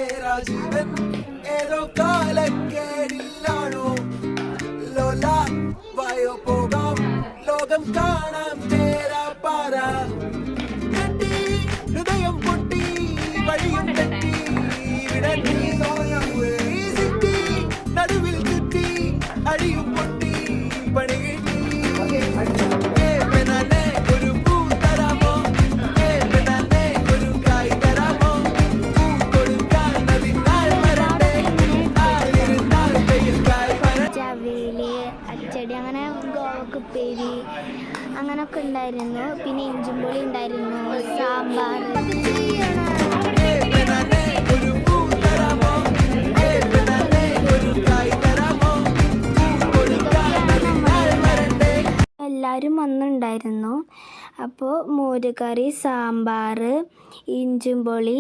मेरा जीवन ഏതോ കാലക്കേടിലാണോ ലോല വായോ പോകാം ലോകം കാണാം തേരാ പാര കെട്ടി ഹൃദയം പൊട്ടി വഴിയും തെറ്റി വിടട്ടി സിറ്റി നടുവിൽ ചുറ്റി അടിയും പൊട്ടി പണി കിട്ടി ഒരു പൂ തരാമോ ഒരു കായ് തരാമോ പൂ കൊടുക്കാൻ അതിനാൾ വരട്ടെ ആളിരുന്നാൽ പെയ്യും കായ് ചവയില് അച്ചടി അങ്ങനെ ഗോവക്കുപ്പേരി അങ്ങനൊക്കെ ഉണ്ടായിരുന്നു. പിന്നെ ഇഞ്ചുംപുളി ഉണ്ടായിരുന്നു, സാമ്പാർ. ഒരു പൂ തരാമോ ഒരു കായ് തരാമോ പൂ കൊടുക്കാൻ അതിനാൾ വരട്ടെ. എല്ലാവരും വന്നുണ്ടായിരുന്നു. അപ്പോൾ മോരുകറി, സാമ്പാർ, ഇഞ്ചുംപുളി,